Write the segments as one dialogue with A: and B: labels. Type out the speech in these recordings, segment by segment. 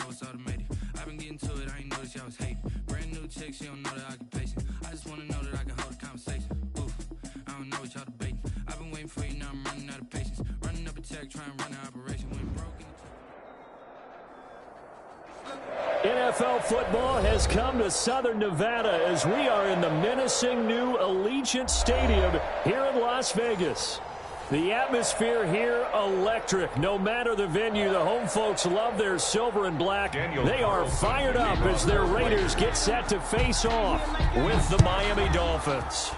A: know it's automated. I've been getting to it, I ain't noticed y'all was hating. Brand new chick, she don't know the occupation. I just wanna know that I can hold a conversation. Oof, I don't know what y'all debating. I've been waiting for you, now I'm running out of patience. Running up a check, trying to run an operation. When broken.
B: NFL football has come to Southern Nevada as we are in the menacing new Allegiant Stadium here in Las Vegas. The atmosphere here electric. No matter the venue, the home folks love their silver and black. They are fired up as their Raiders get set to face off with the Miami Dolphins.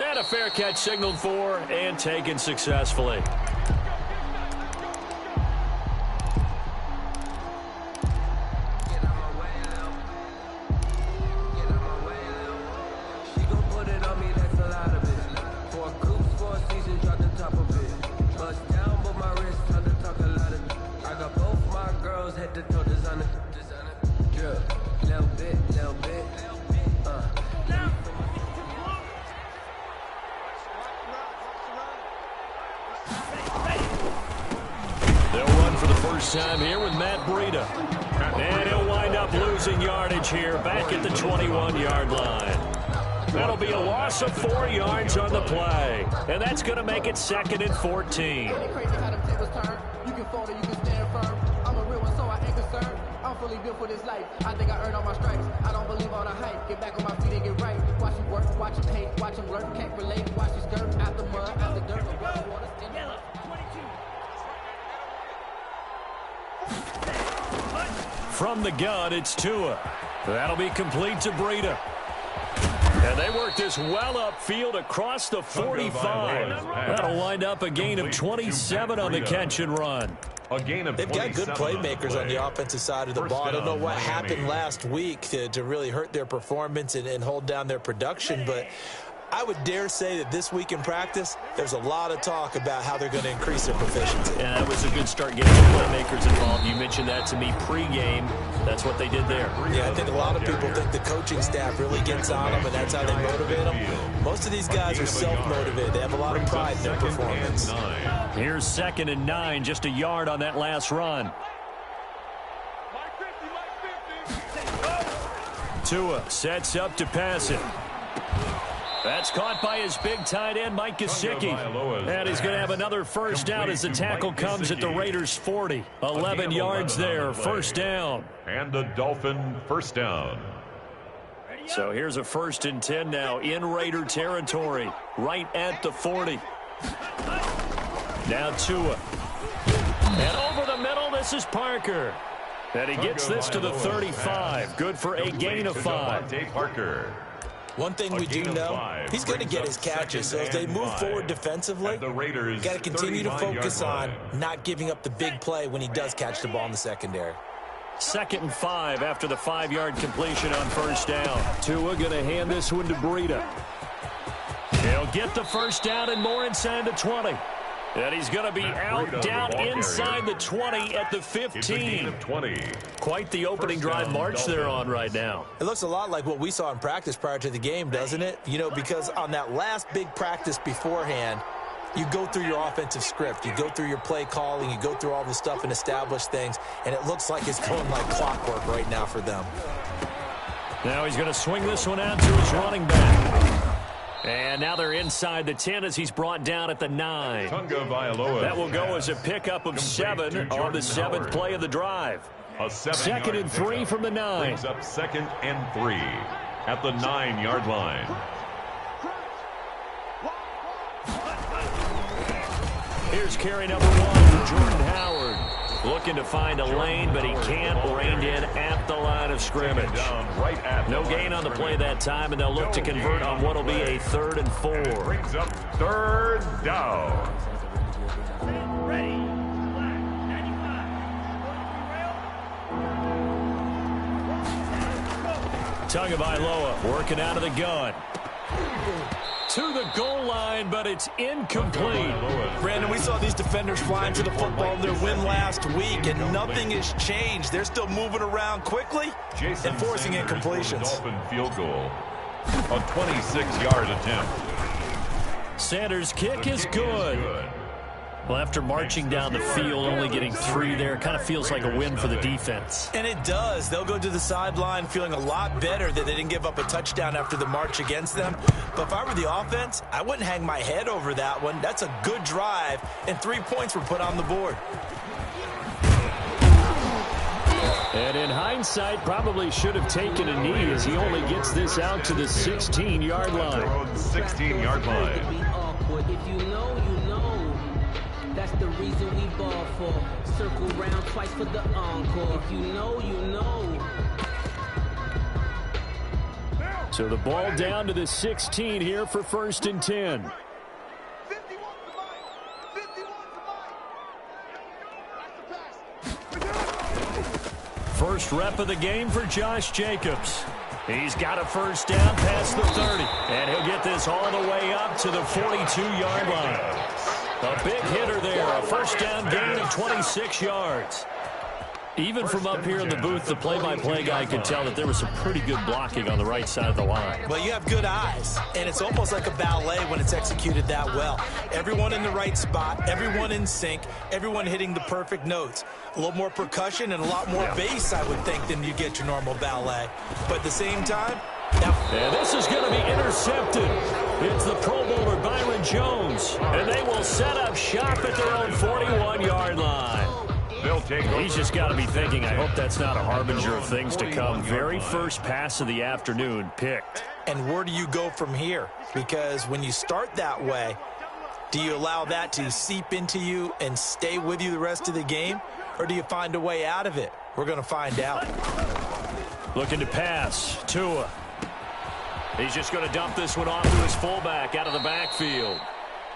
B: And a fair catch signaled for and taken successfully. Time here with Matt Breida. And he'll wind up losing yardage here back at the 21-yard line. That'll be a loss of 4 yards on the play. And that's going to make it 2nd and 14.
C: I'm fully built for this life. I think I earned all my stripes. I don't believe all the hype. Get back on my feet and get right. Watch him work, watch him hate, watch him lurk. Can't relate, watch his skirt. Out the mud, out the dirt.
B: From the gun, it's Tua. That'll be complete to Breida. And they work this well upfield across the 45. That'll wind up a gain of 27 on the catch and run.
D: They've got good playmakers on the offensive side of the ball. I don't know what happened last week to really hurt their performance and hold down their production, but I would dare say that this week in practice, there's a lot of talk about how they're going to increase their proficiency.
B: Yeah, that was a good start getting the playmakers involved. You mentioned that to me pregame. That's what they did there.
D: Yeah, I think a lot of people think the coaching staff really gets on them, and that's how they motivate them. Most of these guys are self-motivated. They have a lot of pride in their performance.
B: Here's 2nd and 9, just a yard on that last run. Tua sets up to pass it. That's caught by his big tight end, Mike Gesicki. And he's going to have another first down as the tackle comes at the Raiders' 40. 11 yards there, first down.
E: And the Dolphin first down.
B: So here's a 1st and 10 now in Raider territory, right at the 40. Now Tua. And over the middle, this is Parker. And he gets this to the 35. Good for a gain of 5.
E: Parker.
D: One thing we do know, he's going to get his catches. So as they move forward defensively, got to continue to focus on not giving up the big play when he does catch the ball in the secondary.
B: 2nd and 5 after the 5-yard completion on first down. Tua going to hand this one to Breida. He'll get the first down and more inside the 20. And he's going to be out down inside the 20 at the 15. Quite the opening drive march they're on right now.
D: It looks a lot like what we saw in practice prior to the game, doesn't it? You know, because on that last big practice beforehand, you go through your offensive script. You go through your play calling. You go through all the stuff and establish things. And it looks like it's going like clockwork right now for them.
B: Now he's going to swing this one out to his running back. And now they're inside the 10 as he's brought down at the 9. That will go as a pickup of 7 on the 7th play of the drive. 2nd and 3 from the 9.
E: Brings up 2nd and 3 at the 9-yard line.
B: Here's carry number 1 for Jordan Howard. Looking to find a lane, but he can't. Reined in at the line of scrimmage. No gain on the play that time, and they'll look to convert on what will be a 3rd and 4.
E: Brings up 3rd down.
B: Tagovailoa working out of the gun. To the goal line, but it's incomplete.
D: Brandon, we saw these defenders flying to the football in their win last week, and nothing has changed. They're still moving around quickly and forcing incompletions.
E: Dolphin field goal. A 26-yard attempt.
B: Sanders' kick is good. Well, after marching down the field, only getting 3 there, kind of feels like a win for the defense.
D: And it does. They'll go to the sideline feeling a lot better that they didn't give up a touchdown after the march against them. But if I were the offense, I wouldn't hang my head over that one. That's a good drive, and 3 points were put on the board.
B: And in hindsight, probably should have taken a knee as he only gets this out to the 16-yard line.
E: 16-yard line.
C: If you know, you know. That's the reason we ball for. Circle round twice for the encore. If you know, you know.
B: So the ball down to the 16 here for 1st and 10. First rep of the game for Josh Jacobs. He's got a 1st down past the 30. And he'll get this all the way up to the 42-yard line. A big hitter there, a 1st down gain of 26 yards. Even from up here in the booth, the play-by-play guy could tell that there was some pretty good blocking on the right side of the line.
D: Well, you have good eyes, and it's almost like a ballet when it's executed that well. Everyone in the right spot, everyone in sync, everyone hitting the perfect notes. A little more percussion and a lot more bass, I would think, than you get your normal ballet. But at the same time,
B: and this is going to be intercepted. It's the Pro Bowler Byron Jones, and they will set up shop at their own 41-yard line. He's just got to be thinking, I hope that's not a harbinger of things to come. Very first pass of the afternoon picked.
D: And where do you go from here? Because when you start that way, do you allow that to seep into you and stay with you the rest of the game? Or do you find a way out of it? We're going to find out.
B: Looking to pass. Tua. He's just going to dump this one off to his fullback out of the backfield.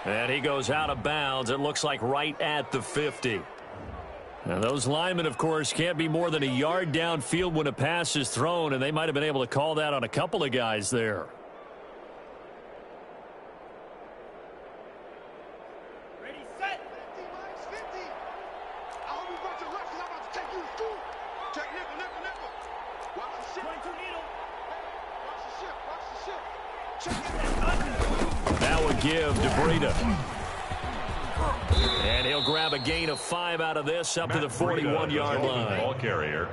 B: And he goes out of bounds. It looks like right at the 50. Now, those linemen, of course, can't be more than a yard downfield when a pass is thrown, and they might have been able to call that on a couple of guys there.
F: Ready, set. 50. I hope you brought your left because I'm about to take you to school. Check nickel. Watch the ship. 22 needle. Watch the ship. Check it.
B: That would give DeBreda. And he'll grab a gain of 5 out of this up to the 41-yard line.
E: Ball carrier.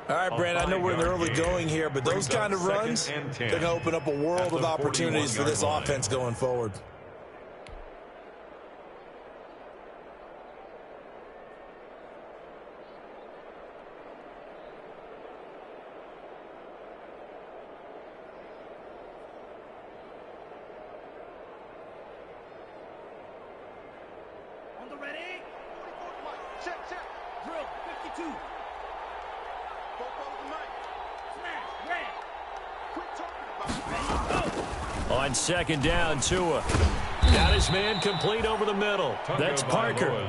D: All right, Brand, I know we're in the early going here, but those kind of runs, they're going to open up a world of opportunities for this offense going forward.
B: On 2nd down, Tua. Got his man complete over the middle. That's Parker.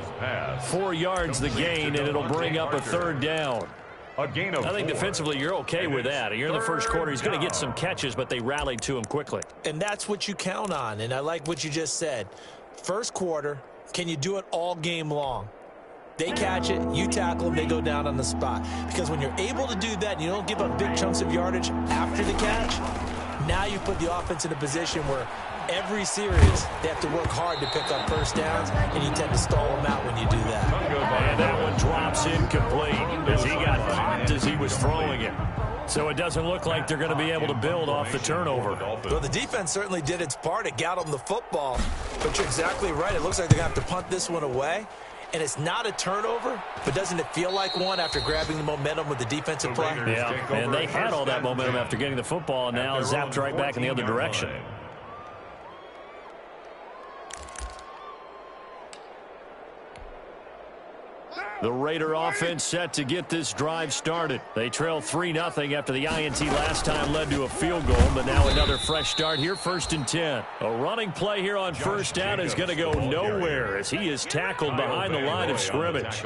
B: 4 yards the gain, and it'll bring up a 3rd down.
E: A gain of
B: I think
E: 4.
B: defensively you're okay with that. You're in the first quarter. He's going to get some catches, but they rallied to him quickly.
D: And that's what you count on, and I like what you just said. First quarter, can you do it all game long? They catch it, you tackle them, they go down on the spot. Because when you're able to do that and you don't give up big chunks of yardage after the catch, now you put the offense in a position where every series they have to work hard to pick up 1st downs, and you tend to stall them out when you do that.
B: And that one drops incomplete as he got popped as he was throwing it. So it doesn't look like they're going to be able to build off the turnover.
D: Well, the defense certainly did its part. It got them the football. But you're exactly right. It looks like they're going to have to punt this one away. And it's not a turnover, but doesn't it feel like one after grabbing the momentum with the defensive play?
B: Yeah, and they had all that momentum after getting the football, and now zapped right back in the other direction. The Raider offense set to get this drive started. They trail 3-0 after the INT last time led to a field goal, but now another fresh start here, 1st and 10. A running play here on 1st down is going to go nowhere as he is tackled behind the line of scrimmage.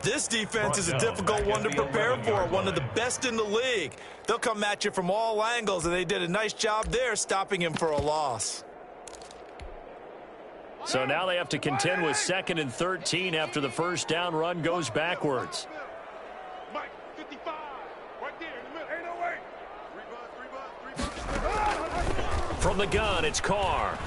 D: This defense is a difficult one to prepare for, one of the best in the league. They'll come at you from all angles, and they did a nice job there stopping him for a loss.
B: So now they have to contend with 2nd and 13 after the 1st down run goes backwards.
F: Mike, 55. Right there in the middle. Ain't no way. 3 buzz.
B: From the gun, it's Carr.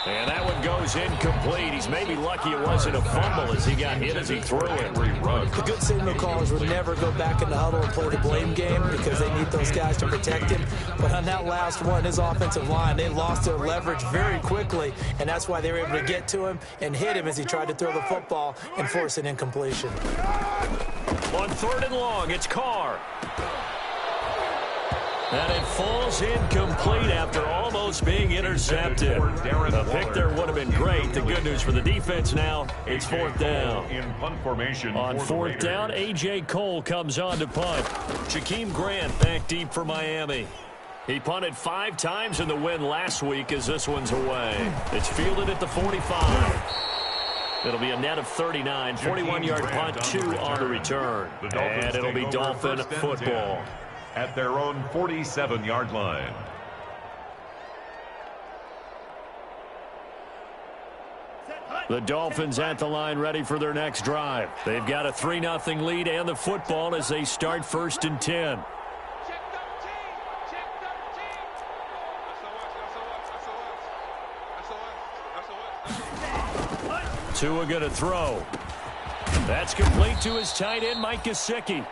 B: And that one goes incomplete. He's maybe lucky it wasn't a fumble as he got hit as he threw it.
D: The good signal callers would never go back in the huddle and play the blame game because they need those guys to protect him. But on that last one, his offensive line, they lost their leverage very quickly, and that's why they were able to get to him and hit him as he tried to throw the football and force an incompletion.
B: On 3rd and long, it's Carr. And it falls incomplete after almost being intercepted. A pick there would have been great. The good news for the defense now, it's 4th down. On 4th down, A.J. Cole comes on to punt. Jakeem Grant back deep for Miami. He punted 5 times in the win last week as this one's away. It's fielded at the 45. It'll be a net of 39, 41-yard punt, 2 on the return. And it'll be Dolphin football.
E: At their own 47-yard line.
B: The Dolphins at the line ready for their next drive. They've got a 3-0 lead and the football as they start 1st and 10. Tua going to throw. That's complete to his tight end, Mike Gesicki.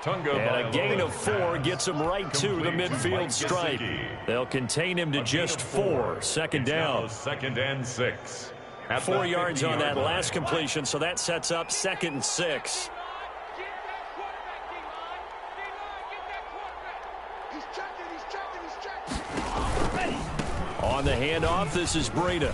B: And a gain of 4 gets him right to the midfield stripe. They'll contain him to just 4. 2nd down.
E: 2nd and 6.
B: 4 yards on that last completion, so that sets up 2nd and 6. On the handoff, this is Breida.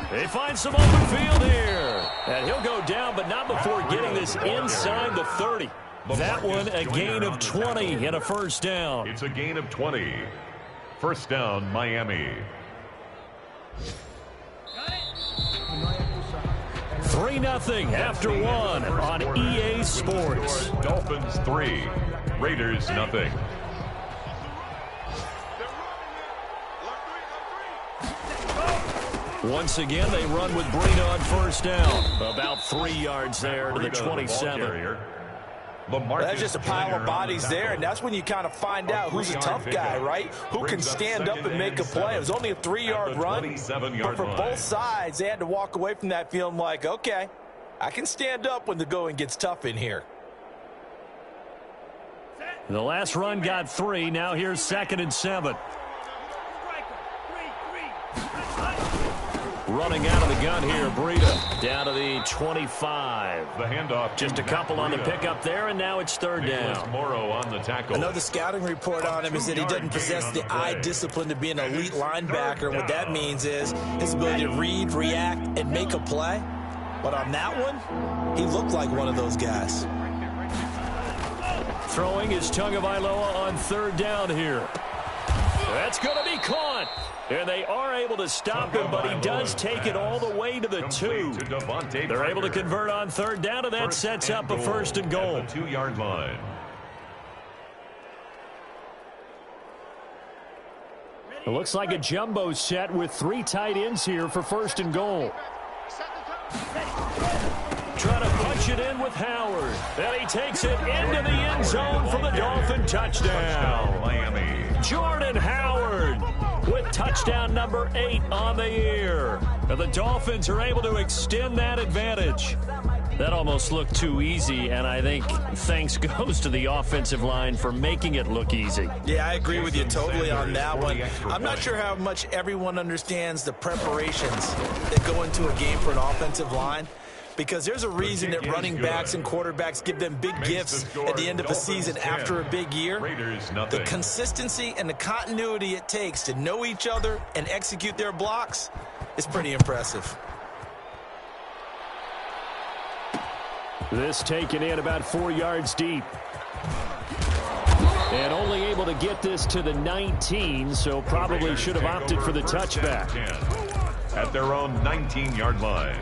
B: They find some open field here. And he'll go down, but not before getting this inside the 30. That one, a gain of 20 and a 1st down.
E: It's a gain of 20. 1st down, Miami.
B: 3-0 after 1 on EA Sports.
E: Dolphins 3, Raiders 0.
B: Once again, they run with Breida on 1st down. About 3 yards there to the 27.
D: That's just a pile of bodies there, and that's when you kind of find out who's a tough guy, right? Who can stand up and make a play. It was only a 3-yard run, but for both sides, they had to walk away from that feeling like, okay, I can stand up when the going gets tough in here.
B: The last run got 3. Now here's 2nd and 7. Running out of the gun here, Breida down to the 25.
E: The handoff.
B: Just a couple on the pickup there, and now it's 3rd down.
E: Morrow on the tackle.
D: Another scouting report on him is that he doesn't possess the eye discipline to be an elite linebacker. And what that means is his ability to read, react, and make a play. But on that one, he looked like one of those guys.
B: Throwing is Tagovailoa on 3rd down here. That's going to be caught. And they are able to stop him, but he does take it all the way to the 2. They're able to convert on 3rd down, and that sets up a 1st and goal.
E: 2-yard line.
B: It looks like a jumbo set with 3 tight ends here for 1st and goal. Trying to punch it in with Howard. And he takes it into the end zone for the Dolphin touchdown.
E: Miami.
B: Jordan Howard with touchdown number 8 on the year. And the Dolphins are able to extend that advantage. That almost looked too easy, and I think thanks goes to the offensive line for making it look easy.
D: Yeah, I agree with you totally on that one. I'm not sure how much everyone understands the preparations that go into a game for an offensive line, because there's a reason that running backs and quarterbacks give them big gifts at the end of a season after a big year. The consistency and the continuity it takes to know each other and execute their blocks is pretty impressive.
B: This taken in about 4 yards deep. And only able to get this to the 19, so probably should have opted for the touchback.
E: At their own 19-yard line.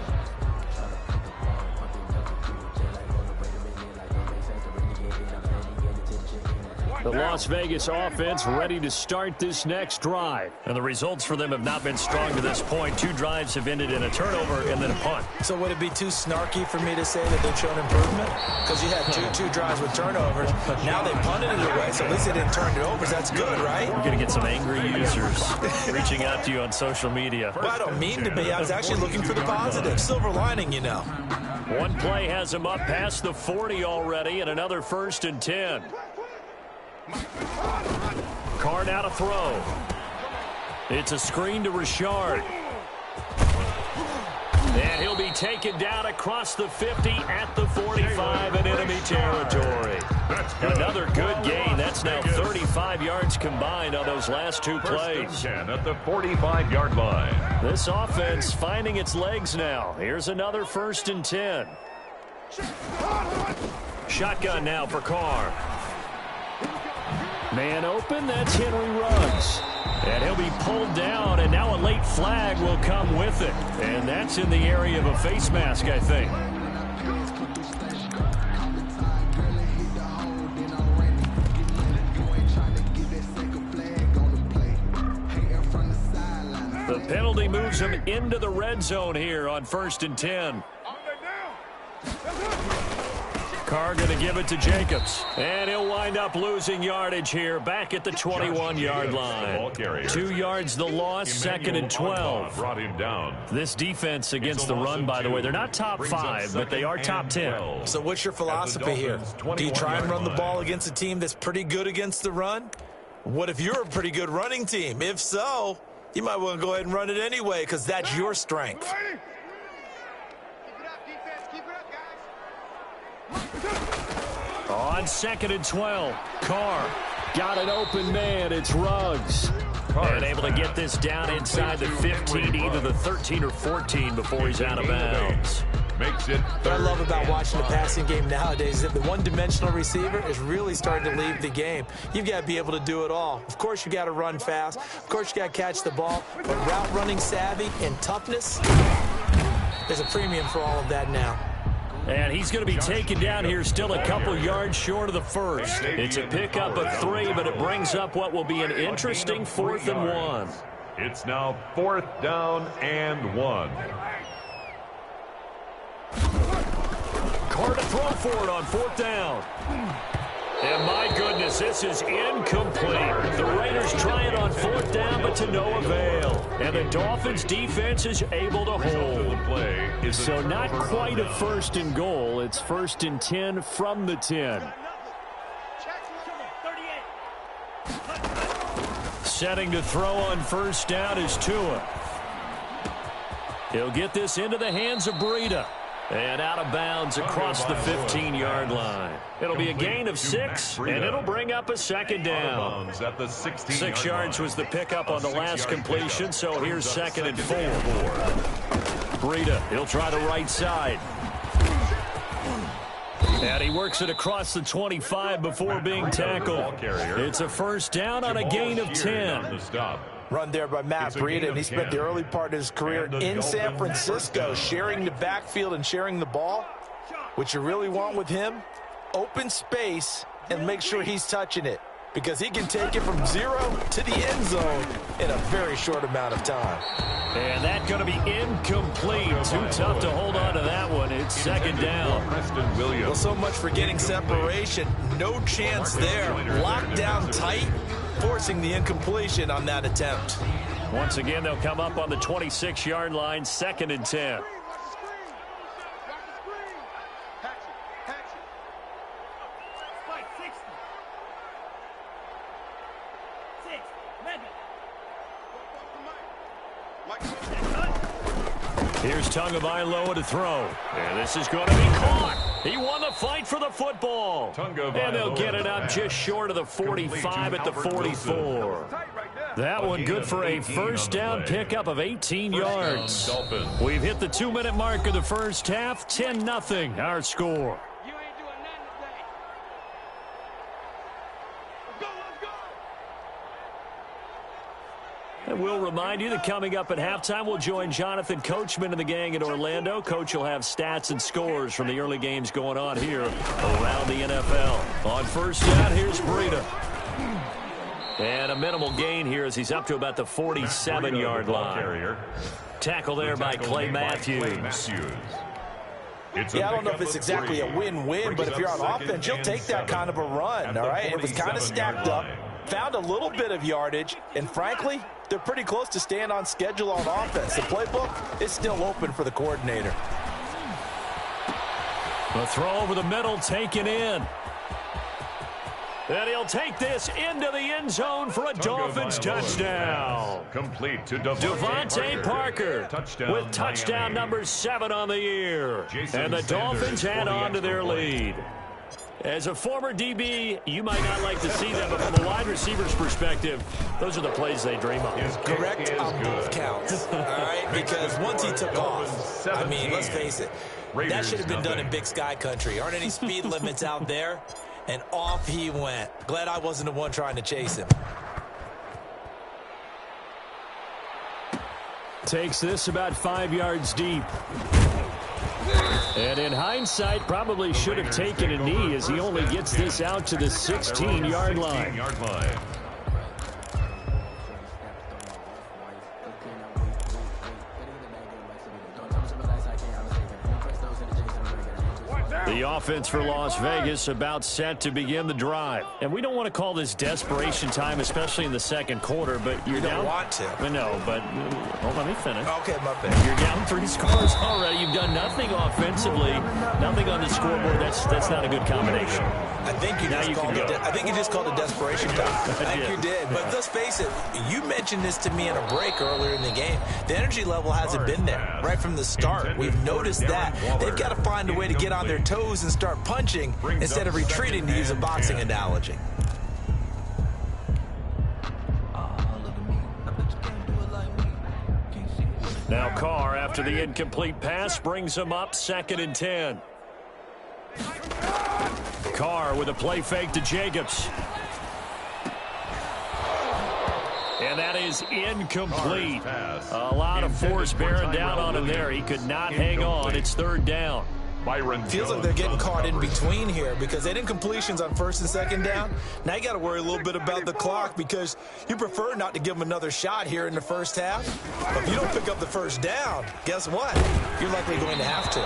B: The Las Vegas offense ready to start this next drive. And the results for them have not been strong to this point. 2 drives have ended in a turnover and then a punt.
D: So would it be too snarky for me to say that they've shown improvement? Because you had two drives with turnovers. Now they punted it away, so at least they didn't turn it over. That's good, right?
B: You're going to get some angry users reaching out to you on social media.
D: Well, I don't mean to be. I was actually looking for the positive. Silver lining, you know.
B: One play has him up past the 40 already, and another 1st and 10. Carr now to throw. It's a screen to Richard. And he'll be taken down across the 50 at the 45 in enemy territory. Another good gain. That's now 35 yards combined on those last 2 plays.
E: 10 at the 45-yard line.
B: This offense finding its legs now. Here's another 1st and 10. Shotgun now for Carr. Man open, that's Henry Ruggs. And he'll be pulled down, and now a late flag will come with it. And that's in the area of a face mask, I think. The penalty moves him into the red zone here on 1st and 10. Carr going to give it to Jacobs. And he'll wind up losing yardage here back at the 21-yard line. 2 yards the loss, 2nd and 12.
E: Brought him down.
B: This defense against the run, by the way, they're not top 5, but they are top 10.
D: So what's your philosophy here? Do you try and run the ball against a team that's pretty good against the run? What if you're a pretty good running team? If so, you might want to go ahead and run it anyway because that's your strength.
B: On 2nd and 12, Carr got an open man. It's Ruggs. And able to get this down inside the 15, either the 13 or 14 before he's out of bounds.
E: Makes it.
D: What I love about watching the passing game nowadays is that the one-dimensional receiver is really starting to leave the game. You've got to be able to do it all. Of course, you got to run fast. Of course, you got to catch the ball. But route running savvy and toughness, there's a premium for all of that now.
B: And he's going to be taken down here still a couple yards short of the 1st. It's a pickup of 3, but it brings up what will be an interesting 4th and 1.
E: It's now 4th down and 1.
B: Carr to throw for it on 4th down. And my goodness, this is incomplete. The Raiders try it on 4th down, but to no avail. And the Dolphins' defense is able to hold. So not quite a 1st and goal. It's 1st and 10 from the 10. Setting to throw on 1st down is Tua. He'll get this into the hands of Breida. And out of bounds across the 15-yard line. It'll be a gain of 6, and it'll bring up a 2nd down. 6 yards was the pickup on the last completion, so here's 2nd and 4. Breida, he'll try the right side. And he works it across the 25 before being tackled. It's a 1st down on a gain of 10.
D: Run there by Matt Breida, and he spent the early part of his career in San Francisco sharing the backfield and sharing the ball. What you really want with him, open space and make sure he's touching it because he can take it from 0 to the end zone in a very short amount of time.
B: And that's going to be incomplete. Too tough to hold on to that one. It's 2nd down.
D: Well, so much for getting separation. No chance there. Locked down tight, forcing the incompletion on that attempt.
B: Once again, they'll come up on the 26-yard line, 2nd and 10. Here's Tagovailoa to throw. And this is going to be caught. He won the fight for the football. And they'll get it up just short of the 45 at the 44. That one good for a 1st down pickup of 18 yards. We've hit the 2-minute mark of the 1st half. 10-0 our score. And we'll remind you that coming up at halftime, we'll join Jonathan Coachman and the gang in Orlando. Coach will have stats and scores from the early games going on here around the NFL. On 1st down, here's Breida. And a minimal gain here as he's up to about the 47-yard line. Tackle there by Clay Matthews.
D: Yeah, I don't know if it's exactly a win-win, but if you're on offense, you'll take that kind of a run, all right? It was kind of stacked up, found a little bit of yardage, and frankly, they're pretty close to staying on schedule on offense. The playbook is still open for the coordinator.
B: The throw over the middle taken in. And he'll take this into the end zone for a Dolphins touchdown.
E: Complete to
B: Devontae Parker with touchdown number 7 on the year. And the Dolphins add on to their lead. As a former DB, you might not like to see that, but from a wide receiver's perspective, those are the plays they dream of.
D: Correct on both counts, all right? Because once he took off, I mean, let's face it, that should have been done in Big Sky Country. Aren't any speed limits out there? And off he went. Glad I wasn't the one trying to chase him.
B: Takes this about 5 yards deep. And in hindsight, probably should have taken a knee as he only gets this out to the 16-yard line. The offense for Las Vegas about set to begin the drive. And we don't want to call this desperation time, especially in the second quarter, but you're down.
D: You don't want to.
B: No, but hold on, let me finish.
D: Okay, my bad.
B: You're down 3 scores already. You've done nothing offensively, nothing on the scoreboard. That's not a good combination.
D: I think you just called it desperation time. I think you did. But let's face it, you mentioned this to me in a break earlier in the game. The energy level hasn't been there right from the start. We've noticed that. They've got to find a way to get on their toes and start punching instead of retreating, to use a boxing analogy.
B: Now Carr, after the incomplete pass, brings him up 2nd and 10. Carr with a play fake to Jacobs. And that is incomplete. A lot of force bearing down on him there. He could not hang on. It's 3rd down.
D: Feels like they're getting caught in between here because they did completions on 1st and 2nd down. Now you got to worry a little bit about the clock because you prefer not to give them another shot here in the first half. But if you don't pick up the 1st down, guess what? You're likely going to have to.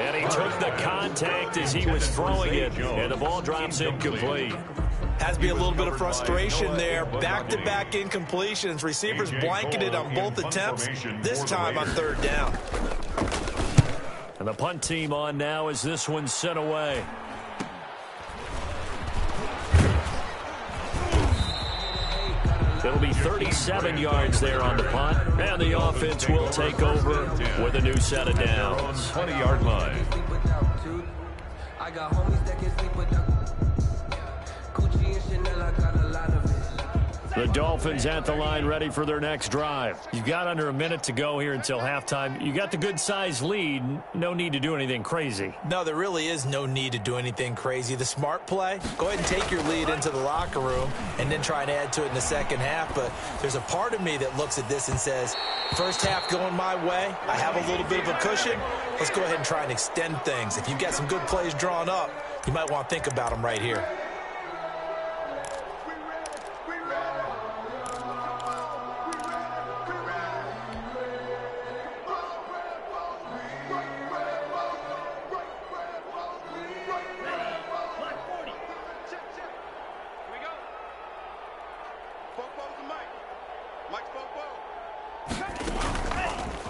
B: And he took the contact as he was throwing it, and the ball drops incomplete.
D: Has to be a little bit of frustration there. Back-to-back incompletions. Receivers blanketed on both attempts, this time on 3rd down.
B: And the punt team on now as this one's sent away. It'll be 37 yards there on the punt. And the offense will take over with a new set of downs.
E: 20-yard line.
C: I got homies that can sleep without Gucci and Chanel. I got a lot of it.
B: The Dolphins at the line ready for their next drive. You've got under a minute to go here until halftime. You got the good-sized lead. No need to do anything crazy.
D: No, there really is no need to do anything crazy. The smart play, go ahead and take your lead into the locker room and then try and add to it in the second half. But there's a part of me that looks at this and says, first half going my way, I have a little bit of a cushion. Let's go ahead and try and extend things. If you've got some good plays drawn up, you might want to think about them right here.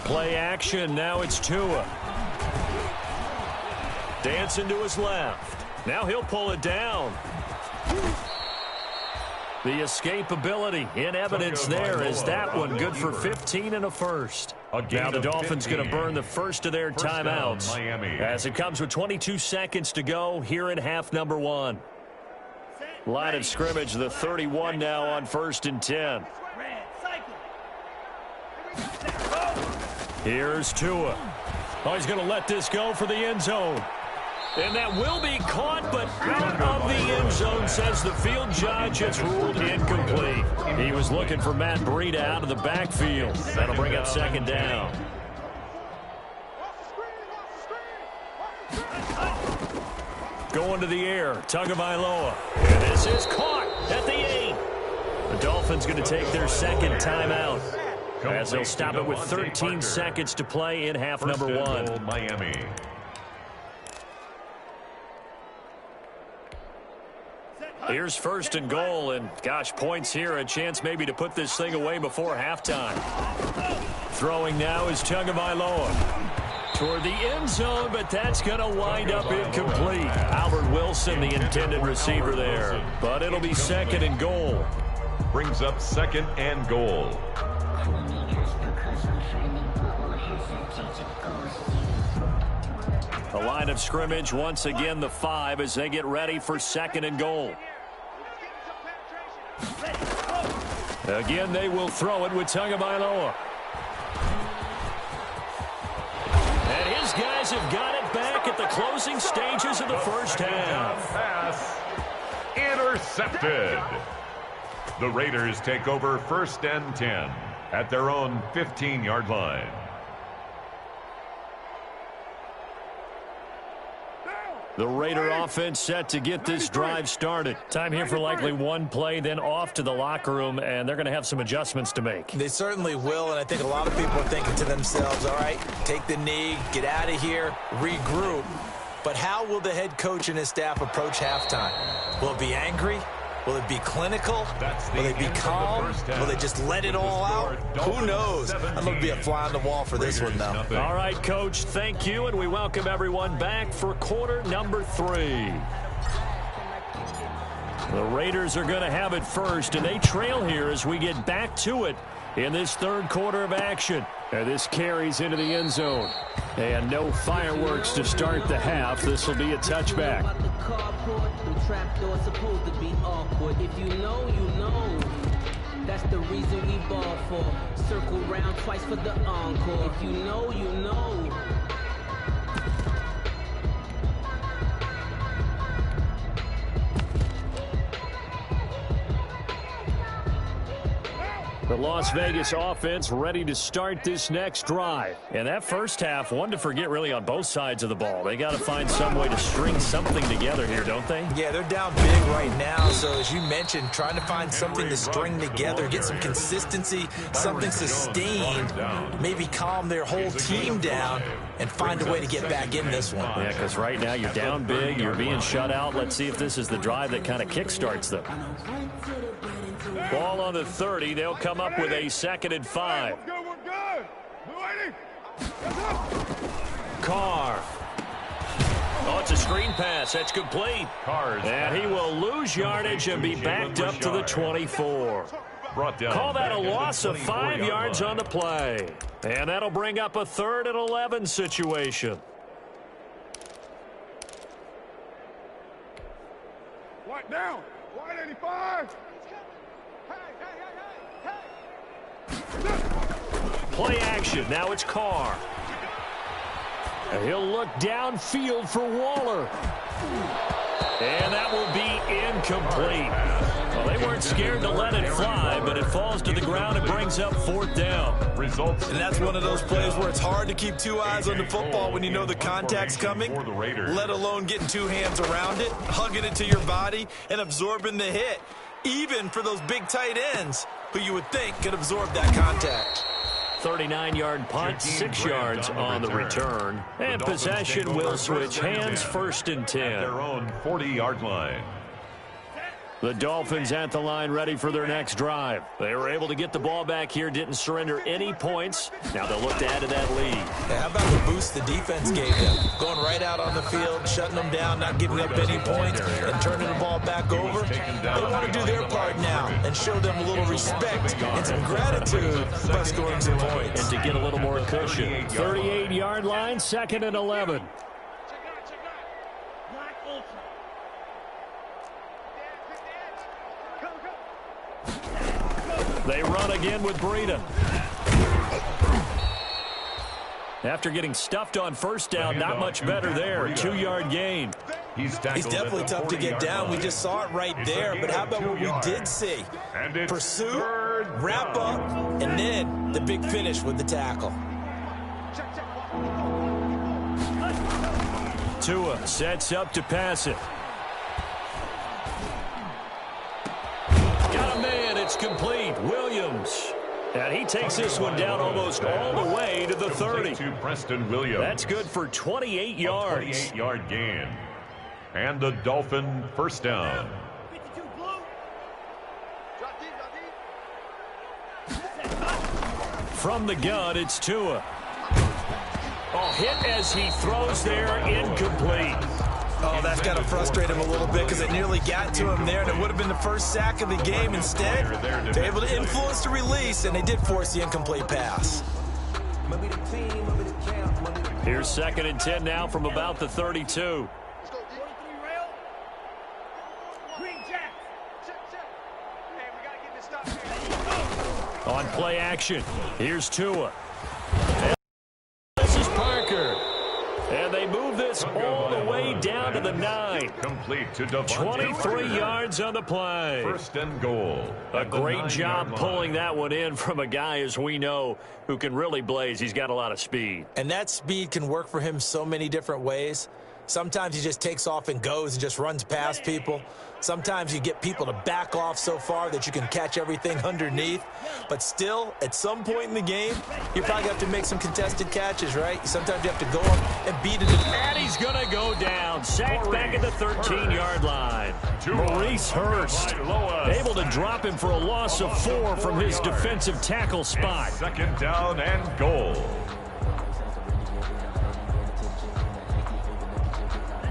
B: Play action. Now it's Tua. Dancing to his left. Now he'll pull it down. The escapability in evidence there is that one good for 15 and a first. Now the Dolphins going to burn the first of their timeouts as it comes with 22 seconds to go here in half number 1. Line of scrimmage, the 31 now on 1st and 10. Here's Tua. Oh, he's going to let this go for the end zone. And that will be caught, but out of the end zone, says the field judge. It's ruled incomplete. He was looking for Matt Breida out of the backfield. That'll bring up 2nd down. going to the air. Tagovailoa. And this is caught at the 8. The Dolphins going to take their second timeout, as they'll stop it with 13 seconds to play in half number 1.
E: Miami.
B: Here's 1st and goal, and gosh, points here, a chance maybe to put this thing away before halftime. Throwing now is Tagovailoa toward the end zone, but that's going to wind up incomplete. Albert Wilson, the intended receiver there, but it'll be 2nd and goal.
E: Brings up 2nd and goal.
B: The line of scrimmage, once again, the 5 as they get ready for 2nd and goal. Again, they will throw it with Tagovailoa. And his guys have got it back at the closing stages of the first half.
E: Pass intercepted. The Raiders take over 1st and 10 at their own 15-yard line.
B: The Raider offense set to get this drive started. Time here for likely one play, then off to the locker room, and they're going to have some adjustments to make.
D: They certainly will, and I think a lot of people are thinking to themselves, all right, take the knee, get out of here, regroup. But how will the head coach and his staff approach halftime? Will it be angry? Will it be clinical? Will they be calm? Will they just let it all out? Who knows? I'm going to be a fly on the wall for this one, though.
B: All right, Coach, thank you, and we welcome everyone back for quarter number 3. The Raiders are going to have it first, and they trail here as we get back to it in this 3rd quarter of action. And this carries into the end zone. And no fireworks to start the half. This will be a touchback.
G: If you know, you know. That's the reason we ball for. Circle round twice for the encore. If you know, you know.
B: The Las Vegas offense ready to start this next drive. And that first half, one to forget really on both sides of the ball. They got to find some way to string something together here, don't they?
D: Yeah, they're down big right now. So as you mentioned, trying to find something to string together, get some consistency, something sustained, maybe calm their whole team down and find a way to get back in this one.
B: Yeah, because right now you're down big, you're being shut out. Let's see if this is the drive that kind of kickstarts them. Ball on the 30. They'll come up with a 2nd and 5. Carr. Oh, it's a screen pass. That's complete. And he will lose yardage and be backed up to the 24. Call that a loss of 5 yards on the play. And that'll bring up a 3rd and 11 situation.
F: White down. White 85.
B: Play action. Now it's Carr. And he'll look downfield for Waller. And that will be incomplete. Well, they weren't scared to let it fly, but it falls to the ground and brings up 4th down.
D: And that's one of those plays where it's hard to keep 2 eyes on the football when you know the contact's coming, let alone getting 2 hands around it, hugging it to your body, and absorbing the hit, even for those big tight ends who you would think could absorb that contact.
B: 39-yard punt, 6 yards on the return. And possession will switch hands, 1st and 10.
E: At their own 40-yard line.
B: The Dolphins at the line ready for their next drive. They were able to get the ball back here, didn't surrender any points. Now they'll look to add to that lead.
D: Yeah, how about the boost the defense gave them? Going right out on the field, shutting them down, not giving up any points, and turning the ball back over. They want to do their part now and show them a little respect and some gratitude by scoring some points.
B: And to get a little more cushion. 38-yard line, 2nd and 11. They run again with Breida. After getting stuffed on 1st down, not much better there. 2-yard gain.
D: He's definitely tough to get down. We just saw it right there. But how about what we did see? Pursuit, wrap up, and then the big finish with the tackle.
B: Tua sets up to pass it. Got a man. It's complete. Williams. And he takes this one down almost all the way to the 30.
E: To Preston Williams.
B: That's good for 28 yards.
E: 28-yard gain. And the Dolphin first down.
B: From the gun, it's Tua. Oh, hit as he throws there, incomplete.
D: Oh, that's got to frustrate him a little bit because it nearly got to him there, and it would have been the first sack of the game. Instead, they're able to influence the release, and they did force the incomplete pass.
B: Here's 2nd and 10 now from about the 32. On play action, here's Tua. And this is Parker. And they move this all the way down to the 9.
E: Complete to Devontae
B: 23 yards on the play.
E: First and goal.
B: A great job pulling that one in from a guy, as we know, who can really blaze. He's got a lot of speed.
D: And that speed can work for him so many different ways. Sometimes he just takes off and goes and just runs past people. Sometimes you get people to back off so far that you can catch everything underneath. But still, at some point in the game, you probably have to make some contested catches, right? Sometimes you have to go up and beat it.
B: And he's going to go down. Sacked back at the 13-yard line. Maurice Hurst able to drop him for a loss of 4 from his defensive tackle spot.
E: Second down and goal.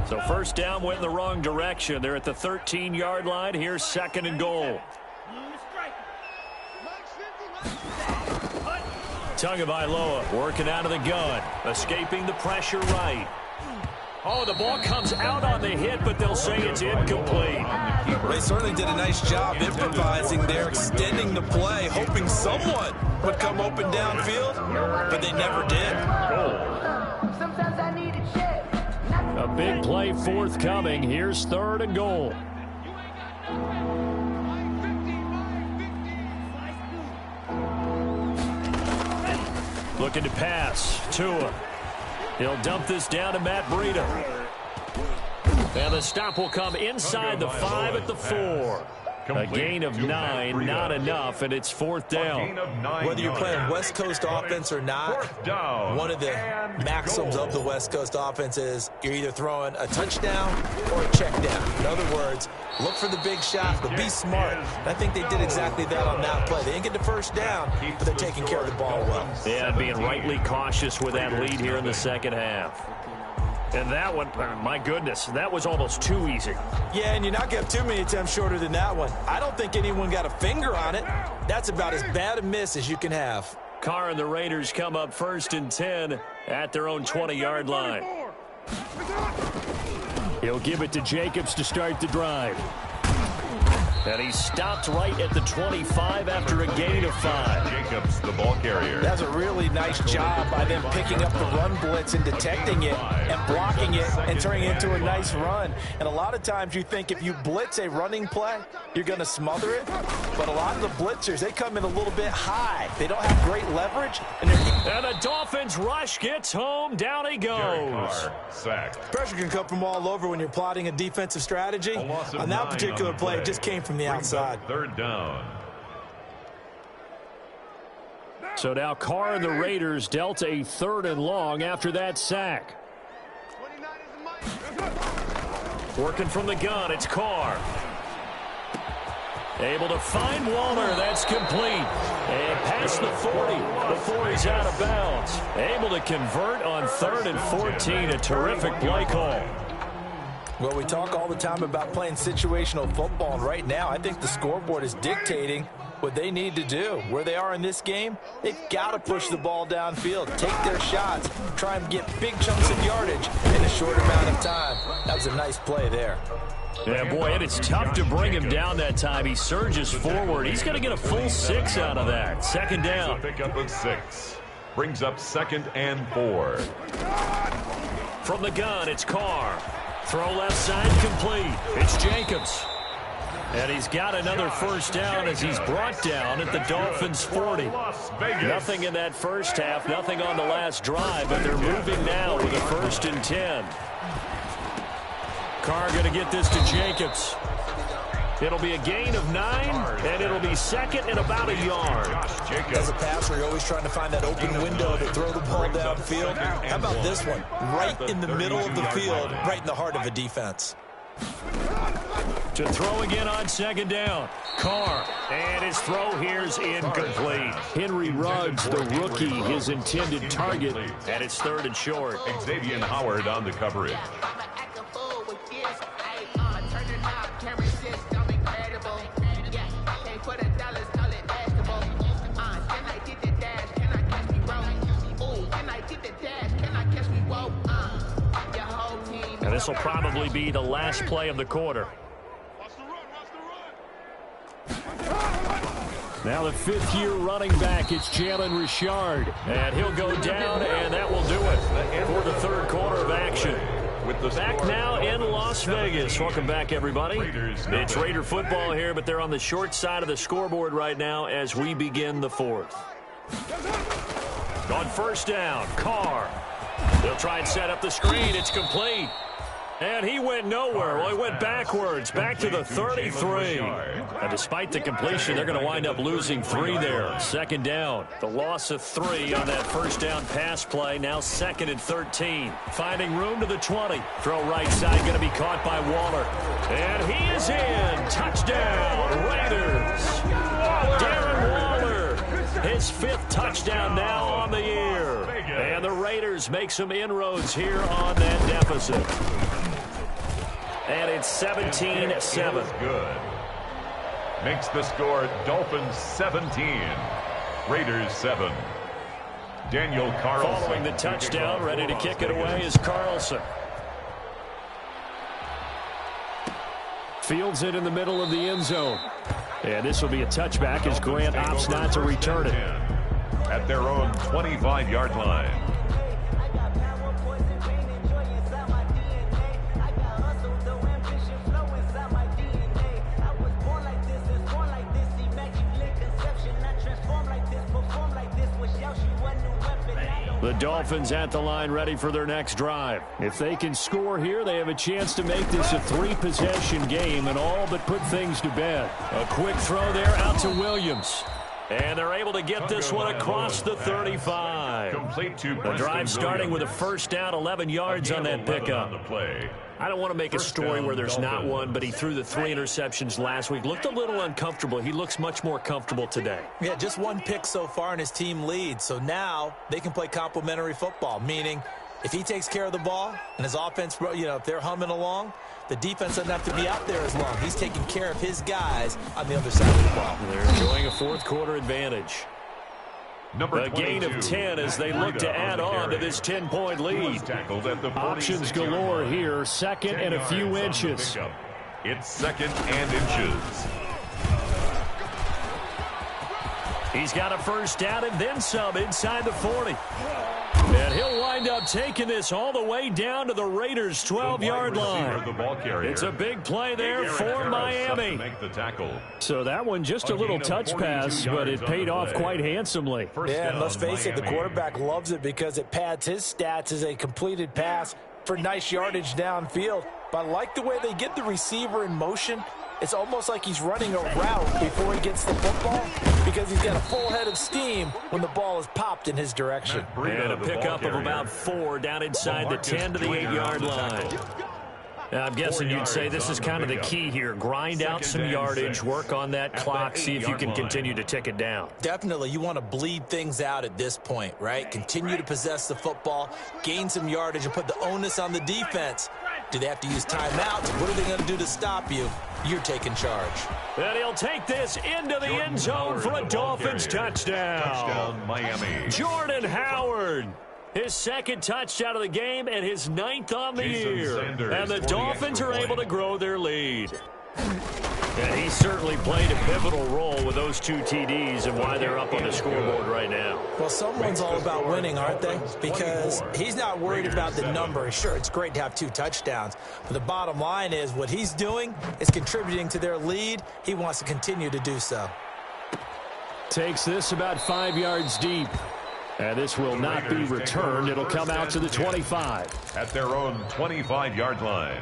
B: So first down went in the wrong direction. They're at the 13-yard line. Here's 2nd and goal. Tagovailoa working out of the gun. Escaping the pressure right. Oh, the ball comes out on the hit, but they'll say it's incomplete.
D: They certainly did a nice job improvising there, extending the play, hoping someone would come open downfield, but they never did.
C: Sometimes I need a check.
B: A big play forthcoming. Here's 3rd and goal. Looking to pass. Tua. He'll dump this down to Matt Breida. And the stop will come inside the 5 at the 4. A gain of 9, not enough, and it's 4th down.
D: Whether you're playing West Coast offense or not, one of the maxims of the West Coast offense is you're either throwing a touchdown or a check down. In other words, look for the big shot, but be smart. And I think they did exactly that on that play. They didn't get the first down, but they're taking care of the ball well.
B: Yeah, and being rightly cautious with that lead here in the second half. And that one, my goodness, that was almost too easy.
D: Yeah, and you're not going to have too many attempts shorter than that one. I don't think anyone got a finger on it. That's about as bad a miss as you can have.
B: Carr and the Raiders come up 1st and 10 at their own 20-yard line. He'll give it to Jacobs to start the drive. And he stopped right at the 25 after a gain of 5.
E: Jacobs, the ball carrier.
D: That's a really nice job by them picking up the run blitz and detecting it and blocking it and turning it into a nice run. And a lot of times you think if you blitz a running play, you're going to smother it. But a lot of the blitzers, they come in a little bit high. They don't have great leverage. And
B: the Dolphins rush gets home. Down he goes.
E: Sacked.
D: Pressure can come from all over when you're plotting a defensive strategy. On that particular play, it just came from the outside.
E: 3rd down.
B: So now Carr and the Raiders dealt a 3rd and long after that sack. Working from the gun, it's Carr. Able to find Waller. That's complete. And past the 40 before he's out of bounds. Able to convert on 3rd and 14. A terrific play call.
D: Well, we talk all the time about playing situational football, and right now I think the scoreboard is dictating what they need to do. Where they are in this game, they've got to push the ball downfield, take their shots, try and get big chunks of yardage in a short amount of time. That was a nice play there.
B: Yeah, boy, and it's tough to bring him down that time. He surges forward. He's going to get a full 6 out of that. 2nd down.
E: Pick up of 6. Brings up 2nd and 4.
B: From the gun, it's Carr. Throw left side complete. It's Jacobs. And he's got another first down as he's brought down at the Dolphins' 40. Nothing in that first half, nothing on the last drive, but they're moving now with a 1st and 10. Carr going to get this to Jacobs. It'll be a gain of 9, and it'll be second and about a yard.
D: As a passer, you're always trying to find that open window to throw the ball downfield. How about this one? Right in the middle of the field, right in the heart of a defense.
B: To throw again on second down. Carr, and his throw here's incomplete. Henry Ruggs, the rookie, his intended target, and it's third and short.
E: Xavier Howard on the coverage.
B: And this will probably be the last play of the quarter. Now the fifth-year running back, it's Jalen Richard. And he'll go down, and that will do it for the third quarter of action. Back now in Las Vegas. Welcome back, everybody. It's Raider football here, but they're on the short side of the scoreboard right now as we begin the fourth. On first down, Carr. They'll try and set up the screen. It's complete. And he went nowhere. Well, he went backwards, back to the 33. And despite the completion, they're going to wind up losing 3 there. Second down. The loss of 3 on that first down pass play. Now second and 13. Finding room to the 20. Throw right side, going to be caught by Waller. And he is in. Touchdown, Raiders. Darren Waller, his 5th touchdown now on the year. And the Raiders make some inroads here on that deficit. And it's 17-7.
E: Good. Makes the score Dolphins 17, Raiders 7. Daniel Carlson.
B: Following the touchdown, ready to kick it away is Carlson. Fields it in the middle of the end zone. And this will be a touchback as Grant opts not to return it.
E: At their own 25-yard line.
B: The Dolphins at the line ready for their next drive. If they can score here, they have a chance to make this a 3-possession game and all but put things to bed. A quick throw there out to Williams. And they're able to get this one across the 35. The drive starting with a first down, 11 yards on that pickup. I don't want to make a story where there's not one, but he threw the 3 interceptions last week. Looked a little uncomfortable. He looks much more comfortable today.
D: Yeah, just 1 pick so far and his team leads. So now they can play complementary football, meaning if he takes care of the ball and his offense, if they're humming along, the defense doesn't have to be out there as long. He's taking care of his guys on the other side of the ball.
B: They're enjoying a fourth quarter advantage. A gain of 10 as they look to add on to this 10-point lead. Options galore here. Second and a few inches.
E: It's second and inches.
B: He's got a first down and then some inside the 40. And he'll wind up taking this all the way down to the Raiders' 12-yard line. It's a big play there for Miami. So that one just a little touch pass, but it paid off quite handsomely.
D: Yeah, and let's face it, the quarterback loves it because it pads his stats as a completed pass for nice yardage downfield. But I like the way they get the receiver in motion. It's almost like he's running a route before he gets the football because he's got a full head of steam when the ball is popped in his direction.
B: And a pickup of about 4 down inside the 10 to the 8-yard line. Now, I'm guessing you'd say this is kind of the key here. Grind out some yardage, work on that clock, see if you can continue to tick it down.
D: Definitely. You want to bleed things out at this point, right? Continue to possess the football, gain some yardage, and put the onus on the defense. Do they have to use timeouts? What are they going to do to stop you? You're taking charge.
B: And he'll take this into the end zone for a Dolphins touchdown.
E: Touchdown, Miami.
B: Jordan Howard. His 2nd touchdown of the game and his 9th on the year. And the Dolphins are able to grow their lead. And he certainly played a pivotal role with those 2 TDs and why they're up on the scoreboard right now.
D: Well, someone's all about winning, aren't they? Because he's not worried about the number. Sure, it's great to have 2 touchdowns. But the bottom line is what he's doing is contributing to their lead. He wants to continue to do so.
B: Takes this about 5 yards deep. And this will not be returned. It'll come out to the 25.
E: At their own 25-yard line.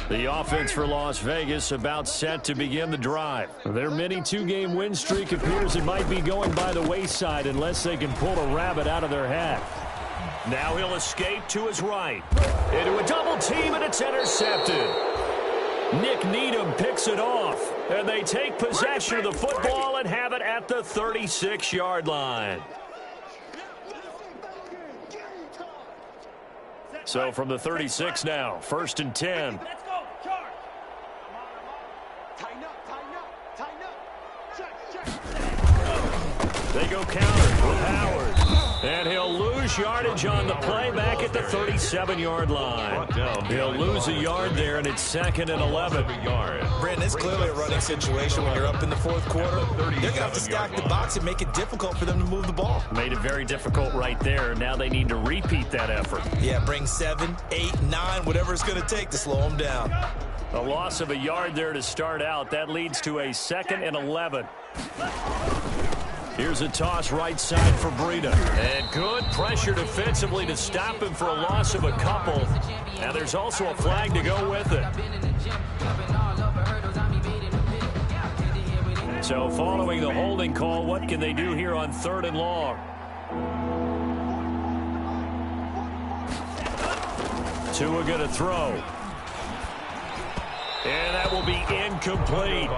B: The offense for Las Vegas about set to begin the drive. Their mini two-game win streak appears it might be going by the wayside unless they can pull a rabbit out of their hat. Now he'll escape to his right. Into a double team, and it's intercepted. Nick Needham picks it off, and they take possession of the football and have it at the 36-yard line. So from the 36 now, 1st and 10.
F: Let's go, charge. Tighten up, tighten up, tighten up. Check.
B: They go counter with Howard. And he'll lose yardage on the play back at the 37-yard line. He'll lose a yard there, and it's 2nd and 11.
D: Brandon, it's clearly a running situation when you're up in the 4th quarter. They're going to have to stack the box and make it difficult for them to move the ball.
B: Made it very difficult right there. Now they need to repeat that effort.
D: Yeah, bring 7, 8, 9, whatever it's going to take to slow them down.
B: A loss of a yard there to start out. That leads to a 2nd and 11. Here's a toss right side for Breida. And good pressure defensively to stop him for a loss of a couple. Now there's also a flag to go with it. So following the holding call, what can they do here on 3rd and long? Tua going to throw. And that will be incomplete.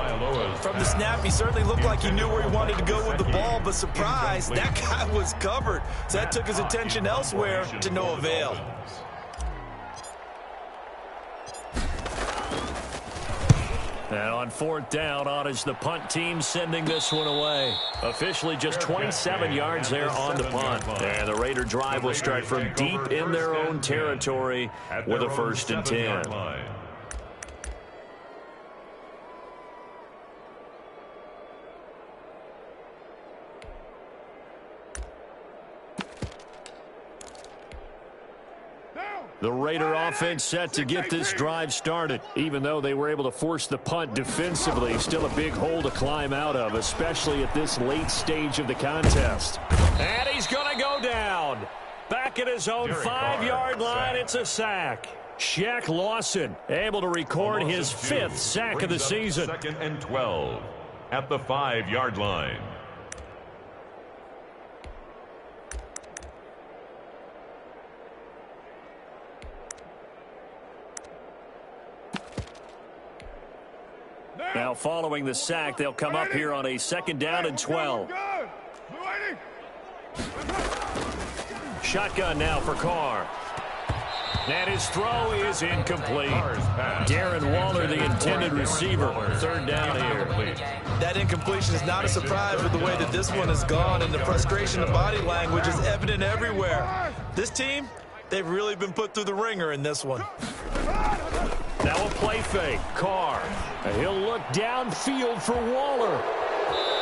D: From the snap, he certainly looked like he knew where he wanted to go with the ball, but surprise, that guy was covered. So that took his attention elsewhere to no avail.
B: And on 4th down, on is the punt team sending this one away. Officially just 27 yards there on the punt. And the Raider drive will start from deep in their own territory with a 1st and 10. The Raider offense set to get this drive started. Even though they were able to force the punt defensively, still a big hole to climb out of, especially at this late stage of the contest. And he's going to go down. Back at his own 5-yard line, it's a sack. Shaq Lawson able to record his 5th sack of the season.
E: 2nd and 12 at the 5-yard line.
B: Now following the sack, they'll come up here on a 2nd down and 12. Shotgun now for Carr. And his throw is incomplete. Darren Waller, the intended receiver. 3rd down here.
D: That incompletion is not a surprise with the way that this one has gone, and the frustration of body language is evident everywhere. This team, they've really been put through the ringer in this one.
B: Now a play fake. Carr. He'll look downfield for Waller.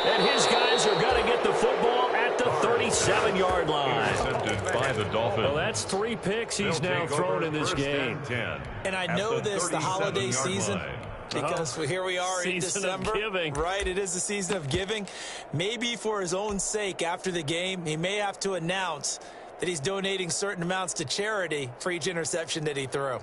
B: And his guys are going to get the football at the 37-yard line.
E: Intercepted by the Dolphins.
B: Well, that's 3 picks he's now thrown in this game.
D: And I know this, the holiday season, because here we are in December. Right, it is the season of giving. Maybe for his own sake after the game, he may have to announce that he's donating certain amounts to charity for each interception that he threw.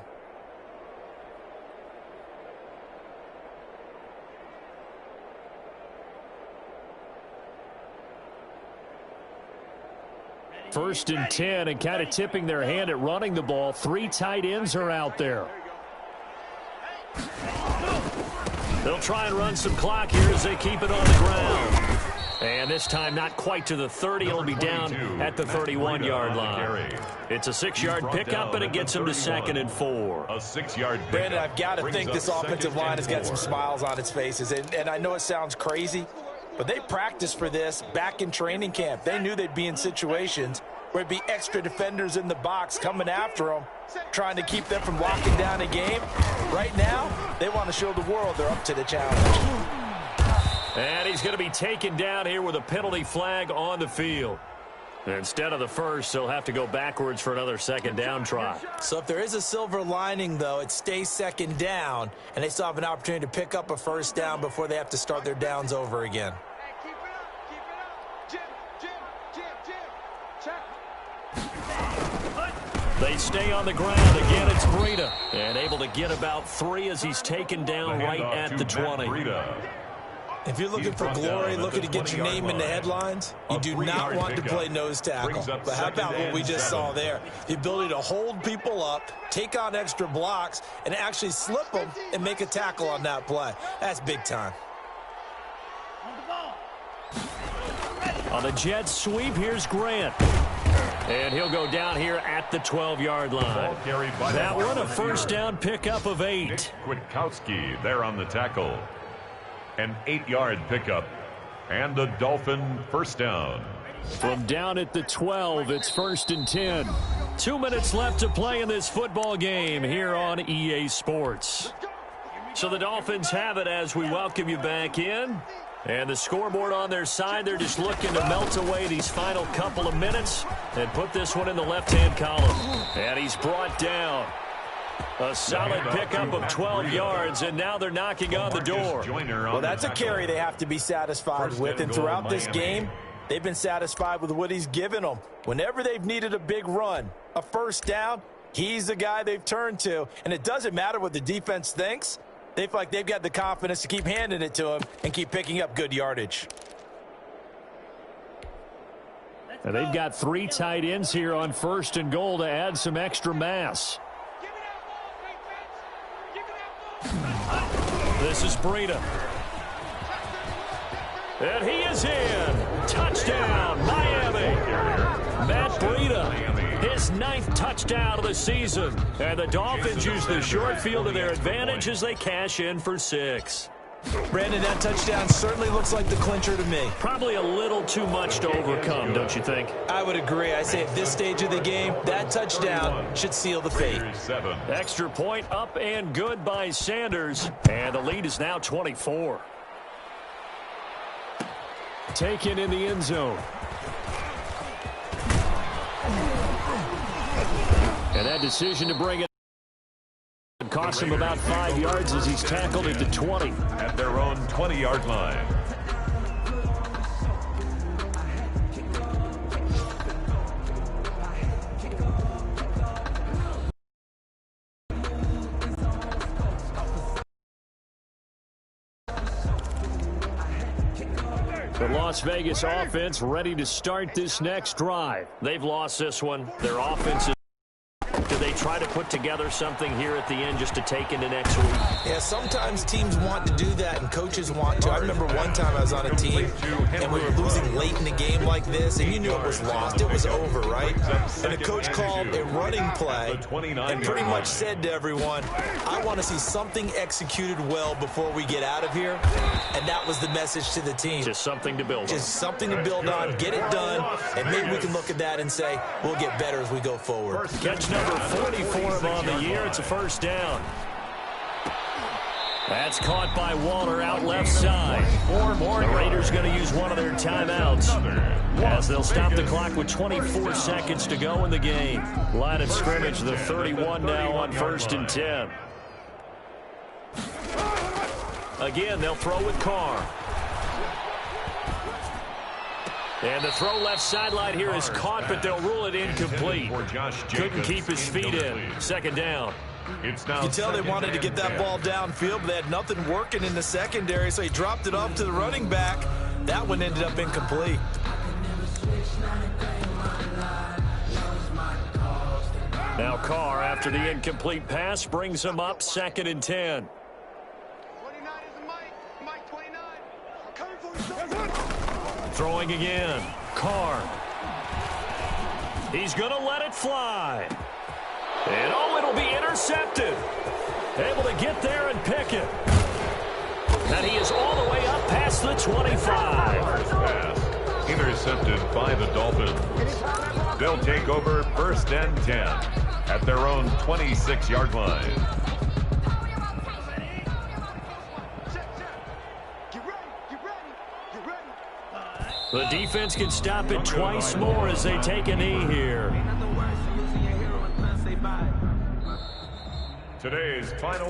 B: First and 10, and kind of tipping their hand at running the ball. 3 tight ends are out there. They'll try and run some clock here as they keep it on the ground. And this time not quite to the 30. It'll be down at the 31-yard line. It's a 6-yard pickup, and it gets them to 2nd and 4.
E: A 6-yard pickup.
D: Brandon, I've got to think this offensive line has got some smiles on its faces. And I know it sounds crazy, but they practiced for this back in training camp. They knew they'd be in situations where it'd be extra defenders in the box coming after them, trying to keep them from locking down a game. Right now, they want to show the world they're up to the challenge.
B: And he's going to be taken down here with a penalty flag on the field. Instead of the first, they'll have to go backwards for another 2nd down try.
D: So if there is a silver lining, though, it stays 2nd down, and they still have an opportunity to pick up a 1st down before they have to start their downs over again.
F: Keep it up, Jim, check.
B: They stay on the ground. Again, it's Breida. And able to get about 3 as he's taken down right at the 20.
D: If you're looking for glory, looking to get your name in the headlines, you do not want to play nose tackle. But how about what we just saw there? The ability to hold people up, take on extra blocks, and actually slip them and make a tackle on that play. That's big time.
B: On the jet sweep, here's Grant. And he'll go down here at the 12-yard line. That one, a first down pickup of 8.
E: Kwiatkowski there on the tackle. An 8-yard pickup. And the Dolphin first down.
B: From down at the 12, it's 1st and 10. 2 minutes left to play in this football game here on EA Sports. So the Dolphins have it as we welcome you back in. And the scoreboard on their side, they're just looking to melt away these final couple of minutes and put this one in the left-hand column. And he's brought down. A solid pickup of 12 yards, and now they're knocking on the door.
D: Well, that's a carry they have to be satisfied with, and throughout this game, they've been satisfied with what he's given them. Whenever they've needed a big run, a first down, he's the guy they've turned to, and it doesn't matter what the defense thinks. They feel like they've got the confidence to keep handing it to him and keep picking up good yardage.
B: And they've got 3 tight ends here on 1st and goal to add some extra mass. This is Breida. And he is in. Touchdown, Miami. Matt Breida, his 9th touchdown of the season. And the Dolphins use the short field to their advantage as they cash in for 6.
D: Brandon, that touchdown certainly looks like the clincher to me.
B: Probably a little too much to overcome, don't you think?
D: I would agree. I say at this stage of the game, that touchdown should seal the fate.
B: Extra point up and good by Sanders. And the lead is now 24. Taken in the end zone. And that decision to bring it cost him about 5 yards as he's tackled at the 20.
E: At their own 20-yard line.
B: The Las Vegas offense ready to start this next drive. They've lost this one. Their offense is... Do they try to put together something here at the end just to take into next week?
D: Yeah, sometimes teams want to do that and coaches want to. I remember one time I was on a team and we were losing late in the game like this and you knew it was lost. It was over, right? And the coach called a running play and pretty much said to everyone, I want to see something executed well before we get out of here. And that was the message to the team.
B: Just something to build on.
D: Just something to build on, get it done, and maybe we can look at that and say, we'll get better as we go forward.
B: Catch number 44 on the year. It's a first down. That's caught by Waller out left side. The Raiders going to use one of their timeouts as they'll stop the clock with 24 seconds to go in the game. Line of scrimmage, the 31 now on 1st and 10. Again, they'll throw with Carr. And the throw left sideline here is caught, but they'll rule it incomplete. Couldn't keep his feet in. Second down.
D: You can tell they wanted to get that ball downfield, but they had nothing working in the secondary, so he dropped it off to the running back. That one ended up incomplete.
B: Now Carr, after the incomplete pass, brings him up 2nd and 10.
F: 29 is Mike 29. I'm coming for you.
B: Throwing again. Carr. He's going to let it fly. And oh, it'll be intercepted. Able to get there and pick it. And he is all the way up past the 25.
E: Intercepted by the Dolphins. They'll take over 1st and 10 at their own 26-yard line.
B: The defense can stop it twice more as they take a knee here.
E: Today's final